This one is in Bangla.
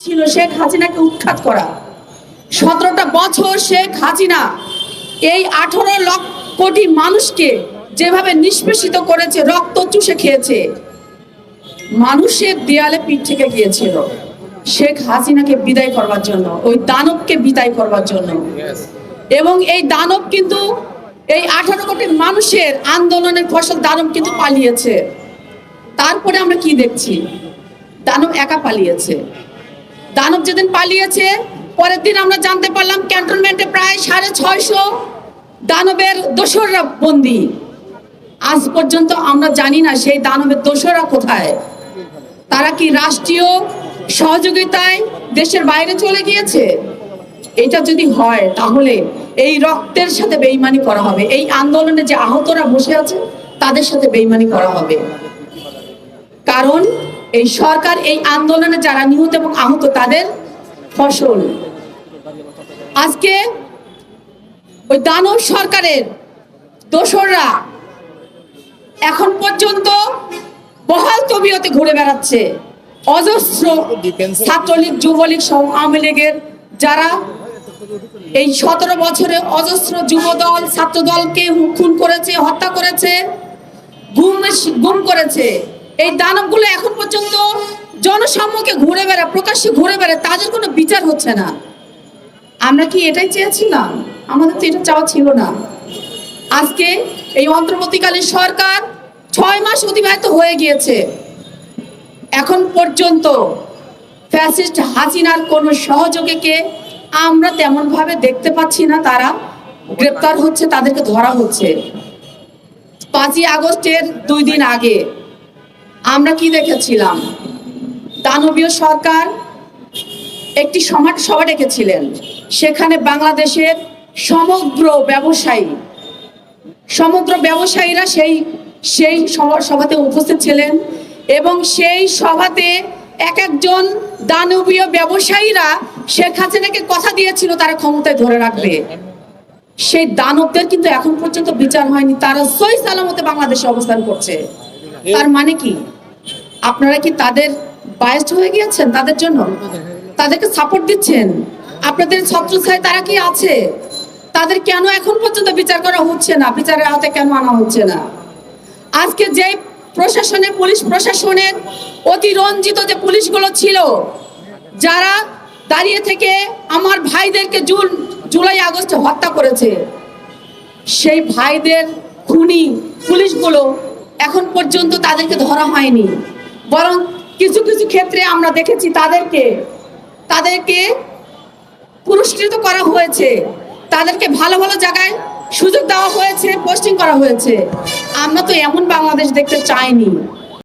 ছিল শেখ হাসিনাকে উৎখাত করা। 17টা বছর শেখ হাসিনা এই 18 লক্ষ কোটি মানুষকে যেভাবে নিষ্পেষিত করেছে, রক্ত চুষে খেয়েছে, মানুষের দেয়ালে পিঠ থেকে গিয়েছিল শেখ হাসিনাকে বিদায় করবার জন্য, ওই দানবকে বিদায় করবার জন্য। এবং এই দানব কিন্তু এই 18 কোটি মানুষের আন্দোলনের ফসল দানব কিন্তু পালিয়েছে। তারপরে আমরা কি দেখছি? দানব একা পালিয়েছে। দানব যেদিন পালিয়েছে, পরের দিন আমরা জানতে পারলাম ক্যান্টনমেন্টে প্রায় 650 দানবের দোসররা বন্দী। আজ পর্যন্ত আমরা জানি না সেই দানবের দোসররা কোথায়। তারা কি রাষ্ট্রীয় সহযোগিতায় দেশের বাইরে চলে গিয়েছে? এটা যদি হয় তাহলে এই রক্তের সাথে বেইমানি করা হবে। এই আন্দোলনে যে আহতরা বসে আছে তাদের সাথে বেইমানি করা হবে। কারণ এই সরকার এই আন্দোলনে যারা নিহত এবং আহত তাদের ফসল। আজকে ওই দানব সরকারের দোসররা এখন পর্যন্ত বহাল তবিয়তে ঘুরে বেড়াচ্ছে। অজস্র ছাত্রলীগ, যুবলীগ সহ আওয়ামী লীগের যারা এই 17 বছরে অজস্র যুবদল, ছাত্রদলকে খুন করেছে, হত্যা করেছে, গুম করেছে, এই দানবগুলো এখন পর্যন্ত জনসম্মুখে ঘুরে বেড়ায়, প্রকাশ্যে ঘুরে বেড়ায়, তাদের কোনো বিচার হচ্ছে না। আমরা কি এটাই চেয়েছিলাম? আমাদের তো এটা চাওয়া ছিল না। আজকে এই অন্তর্বর্তীকালীন সরকার 6 মাস অতিবাহিত হয়ে গিয়েছে, এখন পর্যন্ত ফ্যাসিস্ট হাসিনার কোন সহযোগীকে আমরা তেমন ভাবে দেখতে পাচ্ছি না। তারা গ্রেপ্তার হচ্ছে, তাদেরকে ধরা হচ্ছে। 5ই আগস্টের 2 দিন আগে আমরা কি দেখেছিলাম? দানবীয় সরকার একটি সভা ডেকেছিলেন। সেখানে বাংলাদেশের সমগ্র ব্যবসায়ীরা সেই সভাতে উপস্থিত ছিলেন এবং সেই সভাতে এক একজন দানবীয় ব্যবসায়ীরা শেখ হাসিনাকে কথা দিয়েছিল তারা ক্ষমতায় ধরে রাখবে। সেই দানবদের কিন্তু এখন পর্যন্ত বিচার হয়নি। তারা সহি সালামতে বাংলাদেশে অবস্থান করছে। তার মানে কি? আপনারা কি তাদের বায়াসড হয়ে গিয়েছেন? তাদের জন্য তাদেরকে সাপোর্ট দিচ্ছেন? আপনাদের ছত্রছায়ায় তারা কি আছে? তাদের কেন এখন পর্যন্ত বিচার করা হচ্ছে না? বিচারের আওতে কেন আনা হচ্ছে না? আজকে যে প্রশাসনের, পুলিশ প্রশাসনের অতিরঞ্জিত যে পুলিশগুলো ছিল, যারা দাঁড়িয়ে থেকে আমার ভাইদেরকে জুলাই আগস্টে হত্যা করেছে, সেই ভাইদের খুনি পুলিশগুলো এখন পর্যন্ত তাদেরকে ধরা হয়নি। বরং কিছু কিছু ক্ষেত্রে আমরা দেখেছি তাদেরকে পুরস্কৃত করা হয়েছে, তাদেরকে ভালো ভালো জায়গায় সুযোগ দেওয়া হয়েছে, পোস্টিং করা হয়েছে। আমরা তো এমন বাংলাদেশ দেখতে চাইনি।